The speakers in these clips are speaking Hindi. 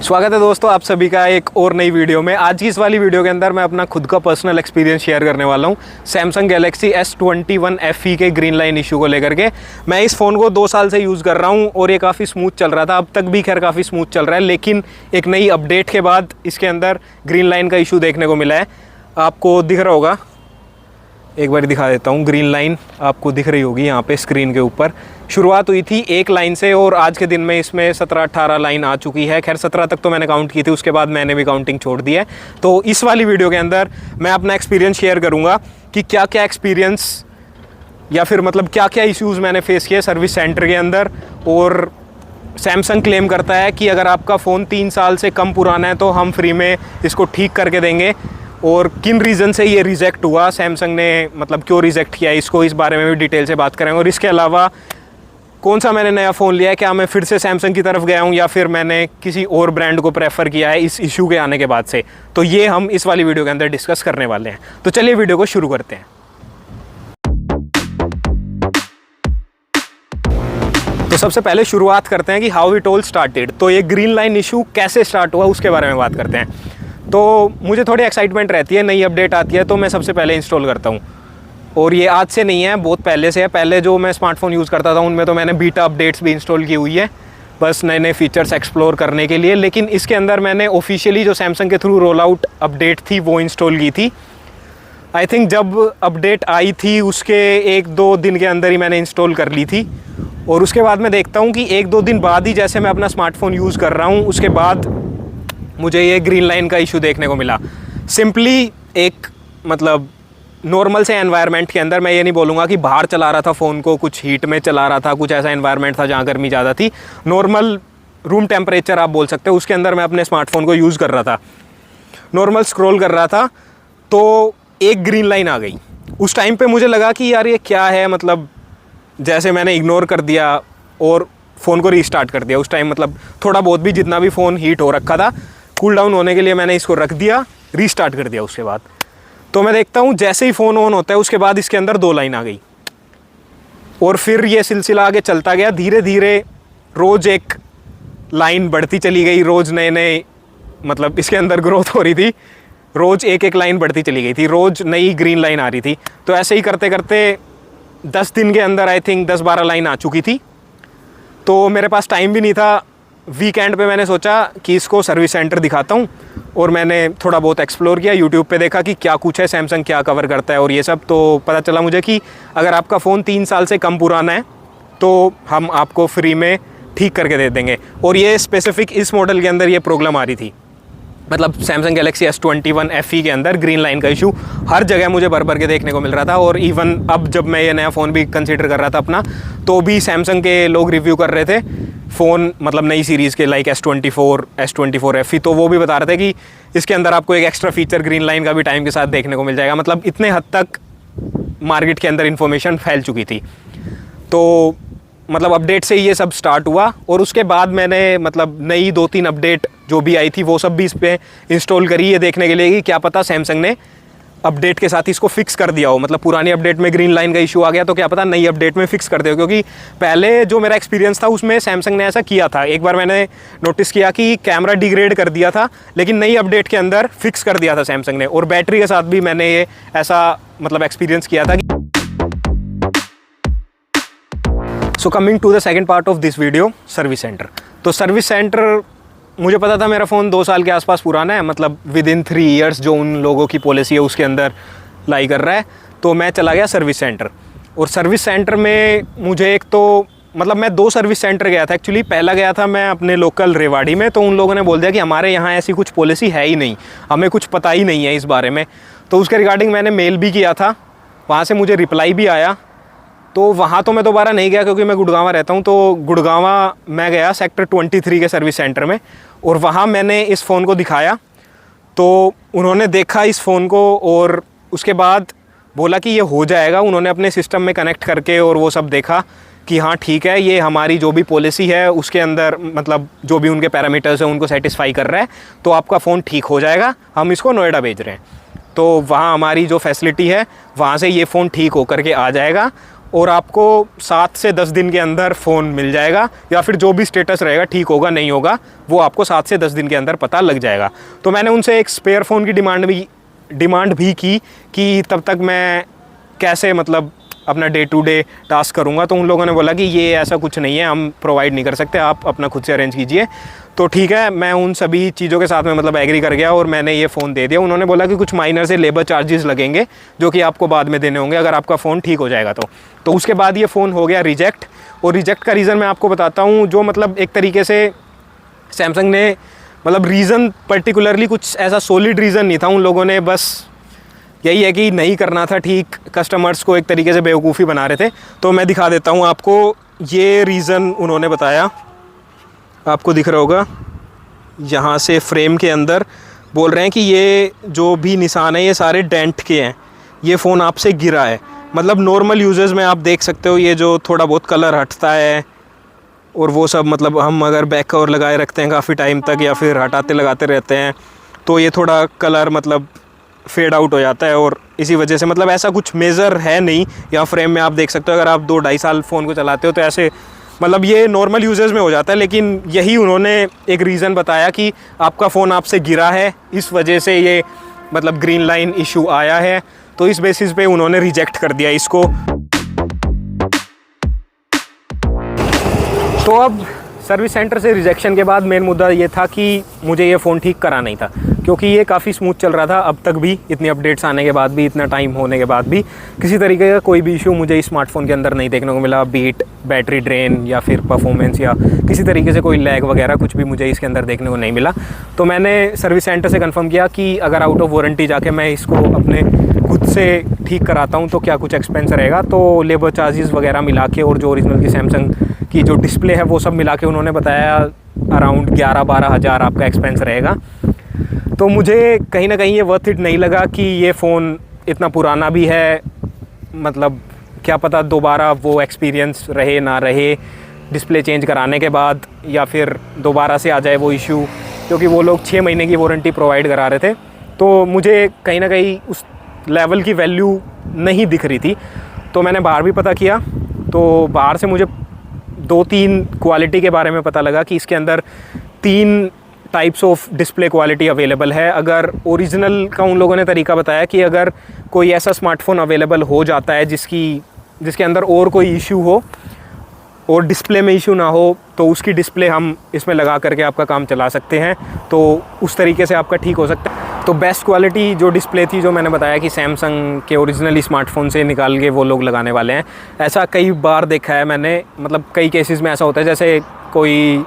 स्वागत है दोस्तों आप सभी का एक और नई वीडियो में। आज की इस वाली वीडियो के अंदर मैं अपना खुद का पर्सनल एक्सपीरियंस शेयर करने वाला हूं सैमसंग गैलेक्सी S21 FE के ग्रीन लाइन इशू को लेकर के। मैं इस फ़ोन को 2 साल से यूज़ कर रहा हूं और ये काफ़ी स्मूथ चल रहा था, अब तक भी खैर काफ़ी स्मूथ चल रहा है, लेकिन एक नई अपडेट के बाद इसके अंदर ग्रीन लाइन का इशू देखने को मिला है। आपको दिख रहा होगा, एक बार दिखा देता हूँ। ग्रीन लाइन आपको दिख रही होगी यहाँ पे स्क्रीन के ऊपर। शुरुआत हुई थी 1 लाइन से और आज के दिन में इसमें 17-18 लाइन आ चुकी है। खैर 17 तक तो मैंने काउंट की थी, उसके बाद मैंने भी काउंटिंग छोड़ दी है। तो इस वाली वीडियो के अंदर मैं अपना एक्सपीरियंस शेयर करूँगा कि क्या क्या एक्सपीरियंस या फिर मतलब क्या क्या इश्यूज़ मैंने फेस किए सर्विस सेंटर के अंदर। और सैमसंग क्लेम करता है कि अगर आपका फ़ोन 3 साल से कम पुराना है तो हम फ्री में इसको ठीक करके देंगे। और किन रीज़न से ये रिजेक्ट हुआ, सैमसंग ने मतलब क्यों रिजेक्ट किया इसको, इस बारे में भी डिटेल से बात करेंगे। और इसके अलावा कौन सा मैंने नया फ़ोन लिया है, क्या मैं फिर से सैमसंग की तरफ गया हूँ या फिर मैंने किसी और ब्रांड को प्रेफर किया है इस इशू के आने के बाद से, तो ये हम इस वाली वीडियो के अंदर डिस्कस करने वाले हैं। तो चलिए वीडियो को शुरू करते हैं। तो सबसे पहले शुरुआत करते हैं कि हाउ इट ऑल स्टार्टेड। तो ये ग्रीन लाइन इशू कैसे स्टार्ट हुआ उसके बारे में बात करते हैं। तो मुझे थोड़ी एक्साइटमेंट रहती है, नई अपडेट आती है तो मैं सबसे पहले इंस्टॉल करता हूँ। और ये आज से नहीं है, बहुत पहले से है। पहले जो मैं स्मार्टफोन यूज़ करता था उनमें तो मैंने बीटा अपडेट्स भी इंस्टॉल की हुई है, बस नए नए फीचर्स एक्सप्लोर करने के लिए। लेकिन इसके अंदर मैंने ऑफिशियली जो सैमसंग के थ्रू रोल आउट अपडेट थी वो इंस्टॉल की थी। आई थिंक जब अपडेट आई थी उसके 1-2 दिन के अंदर ही मैंने इंस्टॉल कर ली थी। और उसके बाद मैं देखता हूँ कि 1-2 दिन बाद ही जैसे मैं अपना स्मार्टफोन यूज़ कर रहा हूँ उसके बाद मुझे ये ग्रीन लाइन का इशू देखने को मिला। सिंपली एक मतलब नॉर्मल से एनवायरनमेंट के अंदर, मैं ये नहीं बोलूँगा कि बाहर चला रहा था फ़ोन को, कुछ हीट में चला रहा था, कुछ ऐसा एनवायरनमेंट था जहाँ गर्मी ज़्यादा थी, नॉर्मल रूम टेम्परेचर आप बोल सकते हो, उसके अंदर मैं अपने स्मार्टफोन को यूज़ कर रहा था। नॉर्मल स्क्रॉल कर रहा था तो एक ग्रीन लाइन आ गई। उस टाइम पे मुझे लगा कि यार ये क्या है, मतलब जैसे मैंने इग्नोर कर दिया और फ़ोन को रीस्टार्ट कर दिया। उस टाइम मतलब थोड़ा बहुत भी जितना भी फ़ोन हीट हो रखा था कूल डाउन होने के लिए मैंने इसको रख दिया, रीस्टार्ट कर दिया। उसके बाद तो मैं देखता हूँ जैसे ही फ़ोन ऑन होता है उसके बाद इसके अंदर 2 लाइन आ गई। और फिर ये सिलसिला आगे चलता गया, धीरे धीरे रोज़ एक लाइन बढ़ती चली गई, रोज़ नए नए मतलब इसके अंदर ग्रोथ हो रही थी, रोज़ एक लाइन बढ़ती चली गई थी, रोज़ नई ग्रीन लाइन आ रही थी। तो ऐसे ही करते करते 10 दिन के अंदर आई थिंक 10-12 लाइन आ चुकी थी। तो मेरे पास टाइम भी नहीं था। वीकेंड पे मैंने सोचा कि इसको सर्विस सेंटर दिखाता हूँ और मैंने थोड़ा बहुत एक्सप्लोर किया, यूट्यूब पे देखा कि क्या कुछ है, सैमसंग क्या कवर करता है और ये सब। तो पता चला मुझे कि अगर आपका फ़ोन 3 साल से कम पुराना है तो हम आपको फ्री में ठीक करके दे देंगे। और ये स्पेसिफिक इस मॉडल के अंदर ये प्रॉब्लम आ रही थी, मतलब सैमसंग गैलेक्सी S21 FE के अंदर ग्रीन लाइन का इशू हर जगह मुझे भर के देखने को मिल रहा था। और इवन अब जब मैं ये नया फ़ोन भी कंसीडर कर रहा था अपना, तो भी सैमसंग के लोग रिव्यू कर रहे थे फ़ोन, मतलब नई सीरीज़ के लाइक S24 FE, तो वो भी बता रहे थे कि इसके अंदर आपको एक एक्स्ट्रा फीचर ग्रीन लाइन का भी टाइम के साथ देखने को मिल जाएगा। मतलब इतने हद तक मार्केट के अंदर इन्फॉर्मेशन फैल चुकी थी। तो मतलब अपडेट से ये सब स्टार्ट हुआ और उसके बाद मैंने मतलब नई 2-3 अपडेट जो भी आई थी वो सब भी इस पर इंस्टॉल करी, ये देखने के लिए कि क्या पता सैमसंग ने अपडेट के साथ इसको फिक्स कर दिया हो। मतलब पुरानी अपडेट में ग्रीन लाइन का इशू आ गया तो क्या पता नई अपडेट में फिक्स कर दे हो। क्योंकि पहले जो मेरा एक्सपीरियंस था उसमें सैमसंग ने ऐसा किया था। एक बार मैंने नोटिस किया कि कैमरा डिग्रेड कर दिया था, लेकिन नई अपडेट के अंदर फिक्स कर दिया था सैमसंग ने। और बैटरी के साथ भी मैंने ये ऐसा मतलब एक्सपीरियंस किया था। So coming to the second part of this video, service centre. तो सर्विस सेंटर, मुझे पता था मेरा फ़ोन 2 साल के आसपास पुराना है, मतलब विदिन 3 इयर्स जो उन लोगों की पॉलिसी है उसके अंदर लाई कर रहा है। तो मैं चला गया सर्विस सेंटर। और सर्विस सेंटर में मुझे एक तो मतलब मैं 2 सर्विस सेंटर गया था एक्चुअली। पहला गया था मैं अपने लोकल रेवाड़ी में, तो उन लोगों ने बोल दिया कि हमारे यहाँ ऐसी कुछ पॉलिसी है ही नहीं, हमें कुछ पता ही नहीं है इस बारे में। तो उसके रिगार्डिंग मैंने मेल भी किया था, वहाँ से मुझे रिप्लाई भी आया। तो वहाँ तो मैं दोबारा नहीं गया क्योंकि मैं गुड़गांवा रहता हूँ। तो गुड़गांवा मैं गया सेक्टर 23 के सर्विस सेंटर में और वहाँ मैंने इस फ़ोन को दिखाया। तो उन्होंने देखा इस फ़ोन को और उसके बाद बोला कि ये हो जाएगा। उन्होंने अपने सिस्टम में कनेक्ट करके और वो सब देखा कि हाँ ठीक है, ये हमारी जो भी पॉलिसी है उसके अंदर मतलब जो भी उनके पैरामीटर्स हैं उनको सेटिस्फाई कर रहा है, तो आपका फ़ोन ठीक हो जाएगा, हम इसको नोएडा भेज रहे हैं। तो वहाँ हमारी जो फैसिलिटी है वहाँ से ये फ़ोन ठीक होकर के आ जाएगा और आपको 7 से 10 दिन के अंदर फ़ोन मिल जाएगा, या फिर जो भी स्टेटस रहेगा, ठीक होगा नहीं होगा, वो आपको 7 से 10 दिन के अंदर पता लग जाएगा। तो मैंने उनसे एक स्पेयर फ़ोन की डिमांड भी की कि तब तक मैं कैसे मतलब अपना डे टू डे टास्क करूँगा। तो उन लोगों ने बोला कि ये ऐसा कुछ नहीं है, हम प्रोवाइड नहीं कर सकते, आप अपना खुद से अरेंज कीजिए। तो ठीक है, मैं उन सभी चीज़ों के साथ में मतलब एग्री कर गया और मैंने ये फ़ोन दे दिया। उन्होंने बोला कि कुछ माइनर से लेबर चार्जेस लगेंगे जो कि आपको बाद में देने होंगे अगर आपका फ़ोन ठीक हो जाएगा तो उसके बाद ये फ़ोन हो गया रिजेक्ट। और रिजेक्ट का रीज़न मैं आपको बताता हूँ, जो मतलब एक तरीके से सैमसंग ने मतलब रीज़न पर्टिकुलरली कुछ ऐसा सॉलिड रीज़न नहीं था, उन लोगों ने बस यही है कि नहीं करना था ठीक, कस्टमर्स को एक तरीके से बेवकूफ़ी बना रहे थे। तो मैं दिखा देता हूँ आपको, ये रीज़न उन्होंने बताया, आपको दिख रहा होगा यहाँ से फ्रेम के अंदर बोल रहे हैं कि ये जो भी निशान है ये सारे डेंट के हैं, ये फ़ोन आपसे गिरा है। मतलब नॉर्मल यूज़र्स में आप देख सकते हो ये जो थोड़ा बहुत कलर हटता है और वो सब, मतलब हम अगर बैक कवर लगाए रखते हैं काफ़ी टाइम तक या फिर हटाते लगाते रहते हैं तो ये थोड़ा कलर मतलब फेड आउट हो जाता है, और इसी वजह से मतलब ऐसा कुछ मेजर है नहीं। या फ्रेम में आप देख सकते हो, अगर आप 2-2.5 साल फ़ोन को चलाते हो तो ऐसे मतलब ये नॉर्मल यूज़र्स में हो जाता है। लेकिन यही उन्होंने एक रीज़न बताया कि आपका फ़ोन आपसे गिरा है, इस वजह से ये मतलब ग्रीन लाइन इशू आया है। तो इस बेसिस पे उन्होंने रिजेक्ट कर दिया इसको। तो अब सर्विस सेंटर से रिजेक्शन के बाद मेन मुद्दा ये था कि मुझे ये फ़ोन ठीक कराना ही था, क्योंकि ये काफ़ी स्मूथ चल रहा था अब तक भी, इतनी अपडेट्स आने के बाद भी, इतना टाइम होने के बाद भी किसी तरीके का कोई भी इशू मुझे इस स्मार्टफोन के अंदर नहीं देखने को मिला। बीट बैटरी ड्रेन या फिर परफॉर्मेंस या किसी तरीके से कोई लैग वगैरह कुछ भी मुझे इसके अंदर देखने को नहीं मिला। तो मैंने सर्विस सेंटर से कंफर्म किया कि अगर आउट ऑफ वारंटी जाके मैं इसको अपने खुद से ठीक कराता हूँ तो क्या कुछ एक्सपेंस रहेगा। तो लेबर चार्जेस वगैरह मिला के और जो ओरिजिनल की सैमसंग की जो डिस्प्ले है वो सब मिला के उन्होंने बताया अराउंड 11-12 हज़ार आपका एक्सपेंस रहेगा। तो मुझे कहीं ना कहीं ये वर्थ इट नहीं लगा कि ये फ़ोन इतना पुराना भी है, मतलब क्या पता दोबारा वो एक्सपीरियंस रहे ना रहे डिस्प्ले चेंज कराने के बाद, या फिर दोबारा से आ जाए वो इशू, क्योंकि वो लोग 6 महीने की वारंटी प्रोवाइड करा रहे थे। तो मुझे कहीं ना कहीं उस लेवल की वैल्यू नहीं दिख रही थी। तो मैंने बाहर भी पता किया, तो बाहर से मुझे 2-3 क्वालिटी के बारे में पता लगा कि इसके अंदर 3 types of display quality available है। अगर ओरिजिनल का उन लोगों ने तरीका बताया कि अगर कोई ऐसा स्मार्टफोन अवेलेबल हो जाता है जिसके अंदर और कोई इशू हो और डिस्प्ले में इशू ना हो, तो उसकी डिस्प्ले हम इसमें लगा करके आपका काम चला सकते हैं, तो उस तरीके से आपका ठीक हो सकता है। तो बेस्ट क्वालिटी जो डिस्प्ले थी, जो मैंने बताया कि सैमसंग के ओरिजिनली स्मार्टफोन से निकाल के वो लोग लगाने वाले हैं, ऐसा कई बार देखा है मैंने। मतलब कई केसेस में ऐसा होता है, जैसे कोई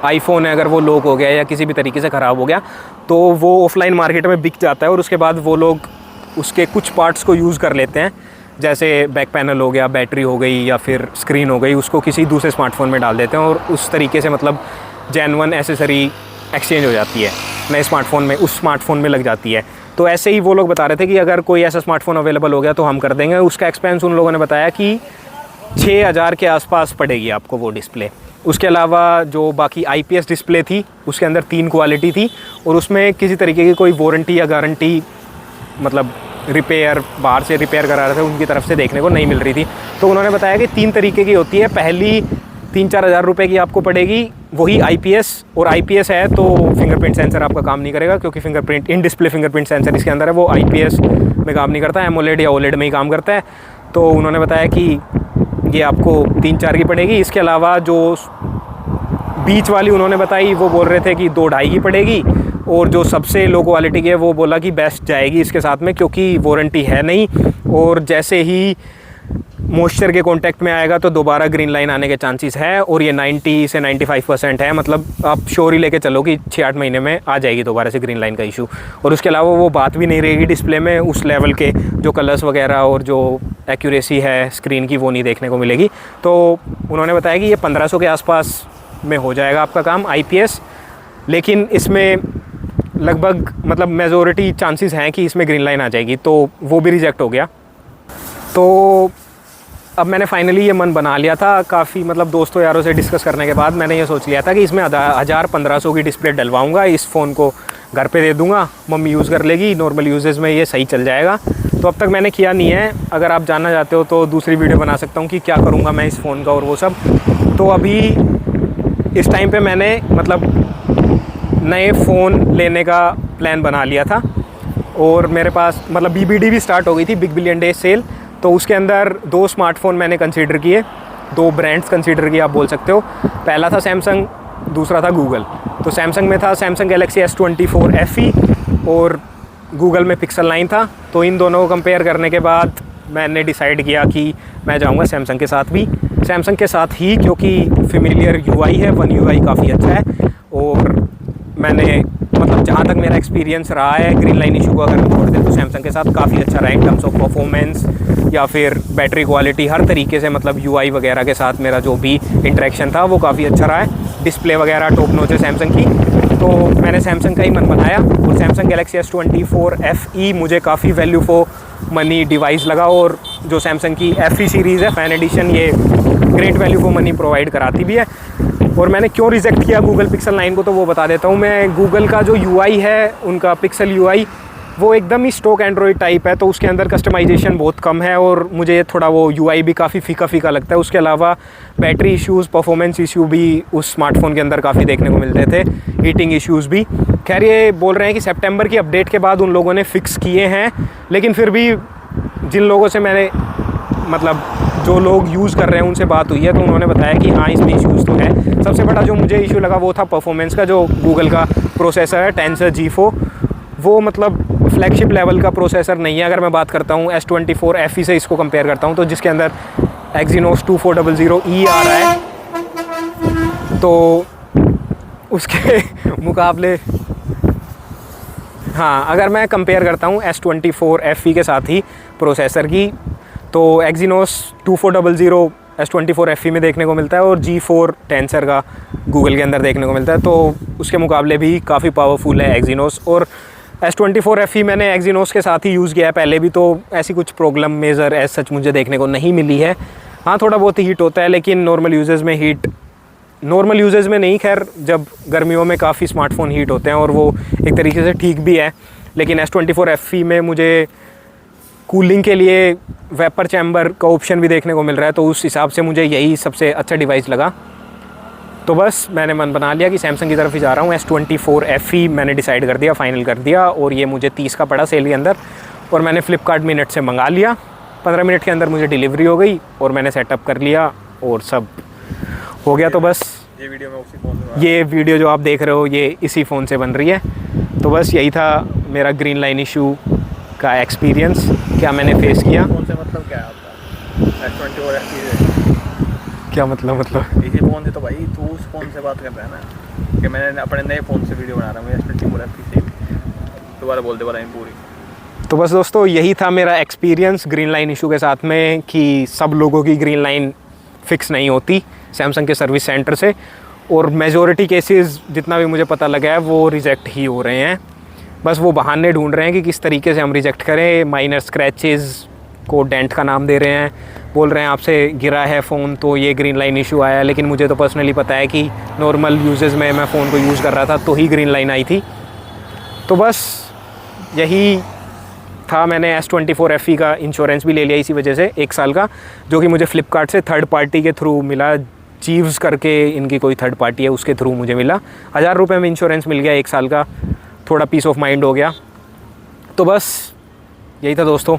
आईफोन है, अगर वो लॉक हो गया या किसी भी तरीके से ख़राब हो गया तो वो ऑफलाइन मार्केट में बिक जाता है और उसके बाद वो लोग उसके कुछ पार्ट्स को यूज़ कर लेते हैं, जैसे बैक पैनल हो गया, बैटरी हो गई या फिर स्क्रीन हो गई, उसको किसी दूसरे स्मार्टफोन में डाल देते हैं और उस तरीके से मतलब जेन्युइन एसेसरी एक्सचेंज हो जाती है नए स्मार्टफोन में, उस स्मार्टफोन में लग जाती है। तो ऐसे ही वो लोग बता रहे थे कि अगर कोई ऐसा स्मार्टफोन अवेलेबल हो गया तो हम कर देंगे। उसका एक्सपेंस उन लोगों ने बताया कि 6,000 के आसपास पड़ेगी आपको वो डिस्प्ले। उसके अलावा जो बाकी IPS डिस्प्ले थी उसके अंदर 3 क्वालिटी थी और उसमें किसी तरीके की कोई वारंटी या गारंटी, मतलब रिपेयर बाहर से रिपेयर करा रहे थे उनकी तरफ से देखने को नहीं मिल रही थी। तो उन्होंने बताया कि 3 तरीके की होती है। पहली 3-4 हज़ार रुपये की आपको पड़ेगी, वही IPS, और IPS है तो फिंगरप्रिंट सेंसर आपका काम नहीं करेगा, क्योंकि fingerprint in display fingerprint sensor इसके अंदर है, वो IPS में काम नहीं करता है, AMOLED या OLED में ही काम करता है। तो उन्होंने बताया कि ये आपको 3-4 की पड़ेगी। इसके अलावा जो बीच वाली उन्होंने बताई वो बोल रहे थे कि 2-2.5 की पड़ेगी, और जो सबसे लो क्वालिटी की है वो बोला कि बेस्ट जाएगी इसके साथ में, क्योंकि वारंटी है नहीं और जैसे ही मॉइस्चर के कांटेक्ट में आएगा तो दोबारा ग्रीन लाइन आने के चांसेस है, और ये 90 से 95% है। मतलब आप श्योर ही लेके चलो कि 6-8 महीने में आ जाएगी दोबारा से ग्रीन लाइन का इशू। और उसके अलावा वो बात भी नहीं रहेगी डिस्प्ले में, उस लेवल के जो कलर्स वगैरह और जो एक्यूरेसी है स्क्रीन की वो नहीं देखने को मिलेगी। तो उन्होंने बताया कि ये 1500 के आसपास में हो जाएगा आपका काम IPS, लेकिन इसमें लगभग मतलब मेजॉरिटी चांसेस हैं कि इसमें ग्रीन लाइन आ जाएगी, तो वो भी रिजेक्ट हो गया। तो अब मैंने फाइनली ये मन बना लिया था, काफ़ी मतलब दोस्तों यारों से डिस्कस करने के बाद मैंने ये सोच लिया था कि इसमें 1000-1500 की डिस्प्ले डलवाऊंगा, इस फ़ोन को घर पे दे दूँगा, मम्मी यूज़ कर लेगी, नॉर्मल यूजेज़ में ये सही चल जाएगा। तो अब तक मैंने किया नहीं है, अगर आप जानना चाहते हो तो दूसरी वीडियो बना सकता हूँ कि क्या करूँगा मैं इस फ़ोन का और वो सब। तो अभी इस टाइम पे मैंने मतलब नए फ़ोन लेने का प्लान बना लिया था और मेरे पास मतलब BBD भी स्टार्ट हो गई थी, बिग बिलियन डे सेल। तो उसके अंदर 2 स्मार्टफ़ोन मैंने कंसीडर किए, 2 ब्रांड्स कंसीडर किए आप बोल सकते हो। पहला था सैमसंग, दूसरा था गूगल। तो सैमसंग में था सैमसंग गैलेक्सी S24 FE और गूगल में पिक्सल 9 था। तो इन दोनों को कंपेयर करने के बाद मैंने डिसाइड किया कि मैं जाऊंगा सैमसंग के साथ भी, सैमसंग के साथ ही, क्योंकि फेमिलियर UI है, One UI काफ़ी अच्छा है। और मैंने मतलब जहाँ तक मेरा एक्सपीरियंस रहा है ग्रीन लाइन इशू को अगर हम छोड़ दें तो सैमसंग के साथ काफ़ी अच्छा रहा है इन टर्म्स ऑफ परफॉर्मेंस या फिर बैटरी क्वालिटी, हर तरीके से मतलब UI वगैरह के साथ मेरा जो भी इंटरेक्शन था वो काफ़ी अच्छा रहा है। डिस्प्ले वगैरह टॉप नॉच है सैमसंग की। तो मैंने सैमसंग का ही मन बनाया और सैमसंग गैलेक्सी S24 FE मुझे काफ़ी वैल्यू फॉर मनी डिवाइस लगा। और जो सैमसंग की FE सीरीज़ है फैन एडिशन, ये great value for money provide कराती भी है। और मैंने क्यों रिजेक्ट किया गूगल पिक्सल 9 को तो वो बता देता हूँ मैं। गूगल का जो UI है, उनका पिक्सल UI, वो एकदम ही स्टॉक एंड्रॉयड टाइप है, तो उसके अंदर कस्टमाइजेशन बहुत कम है और मुझे थोड़ा वो UI भी काफ़ी फीका फीका लगता है। उसके अलावा बैटरी इश्यूज़, परफॉर्मेंस इशू भी उस स्मार्टफोन के अंदर काफ़ी देखने को मिलते थे, हीटिंग इश्यूज़ भी। खैर ये बोल रहे हैं कि सितंबर की अपडेट के बाद उन लोगों ने फ़िक्स किए हैं, लेकिन फिर भी जिन लोगों से मैंने मतलब जो लोग यूज़ कर रहे हैं उनसे बात हुई है तो उन्होंने बताया कि हाँ इसमें इश्यूज़ तो है। सबसे बड़ा जो मुझे इशू लगा वो था परफॉर्मेंस का। जो गूगल का प्रोसेसर है टेंसर G4, वो मतलब फ्लैगशिप लेवल का प्रोसेसर नहीं है। अगर मैं बात करता हूँ S24 FE से इसको कंपेयर करता हूँ तो जिसके अंदर Exynos 2400E आ रहा है, तो उसके मुकाबले हाँ अगर मैं कंपेयर करता हूँ S24 FE के साथ ही प्रोसेसर की, तो Exynos 2400 S24 FE में देखने को मिलता है और G4 टेंसर का गूगल के अंदर देखने को मिलता है। तो उसके मुकाबले भी काफ़ी पावरफुल है Exynos। और S24 FE मैंने Exynos के साथ ही यूज़ किया है पहले भी, तो ऐसी कुछ प्रॉब्लम मेजर एज सच मुझे देखने को नहीं मिली है। हाँ थोड़ा बहुत हीट होता है, लेकिन नॉर्मल यूजेज़ में नहीं। खैर जब गर्मियों में काफ़ी स्मार्टफोन हीट होते हैं और वो एक तरीके से ठीक भी है, लेकिन S24 FE में मुझे कूलिंग के लिए वेपर चैम्बर का ऑप्शन भी देखने को मिल रहा है, तो उस हिसाब से मुझे यही सबसे अच्छा डिवाइस लगा। तो बस मैंने मन बना लिया कि सैमसंग की तरफ ही जा रहा हूँ। S24 FE मैंने डिसाइड कर दिया, फाइनल कर दिया, और ये मुझे 30 का पड़ा सेल के अंदर। और मैंने फ्लिपकार्ट मिनट से मंगा लिया, 15 मिनट के अंदर मुझे डिलीवरी हो गई और मैंने सेटअप कर लिया और सब हो गया। तो बस ये वीडियो जो आप देख रहे हो ये इसी फ़ोन से बन रही है। तो बस यही था मेरा ग्रीन लाइन इशू का एक्सपीरियंस, क्या मैंने फेस किया। फ़ोन से मतलब क्या है आपका? S24 FE क्या मतलब इसी फ़ोन से तो भाई तू उस फ़ोन से बात कर रहा है ना कि मैंने अपने नए फ़ोन से वीडियो बना रहा हूँ S24 FE से। दोबारा बोल दे वाला पूरी। तो बस दोस्तों यही था मेरा एक्सपीरियंस ग्रीन लाइन इशू के साथ में, कि सब लोगों की ग्रीन लाइन फ़िक्स नहीं होती सैमसंग के सर्विस सेंटर से, और मेजॉरिटी केसेस जितना भी मुझे पता लगा है वो रिजेक्ट ही हो रहे हैं। बस वो बहाने ढूंढ रहे हैं कि किस तरीके से हम रिजेक्ट करें। माइनर स्क्रैचेस को डेंट का नाम दे रहे हैं, बोल रहे हैं आपसे गिरा है फ़ोन तो ये ग्रीन लाइन इशू आया है, लेकिन मुझे तो पर्सनली पता है कि नॉर्मल यूजेस में मैं फ़ोन को यूज़ कर रहा था तो ही ग्रीन लाइन आई थी। तो बस यही था। मैंने S24 FE का इंश्योरेंस भी ले लिया इसी वजह से 1 साल का, जो कि मुझे फ्लिपकार्ट से थर्ड पार्टी के थ्रू मिला। चीव्स करके इनकी कोई थर्ड पार्टी है, उसके थ्रू मुझे मिला। 1000 रुपये में इंश्योरेंस मिल गया 1 साल का, थोड़ा पीस ऑफ माइंड हो गया। तो बस यही था दोस्तों।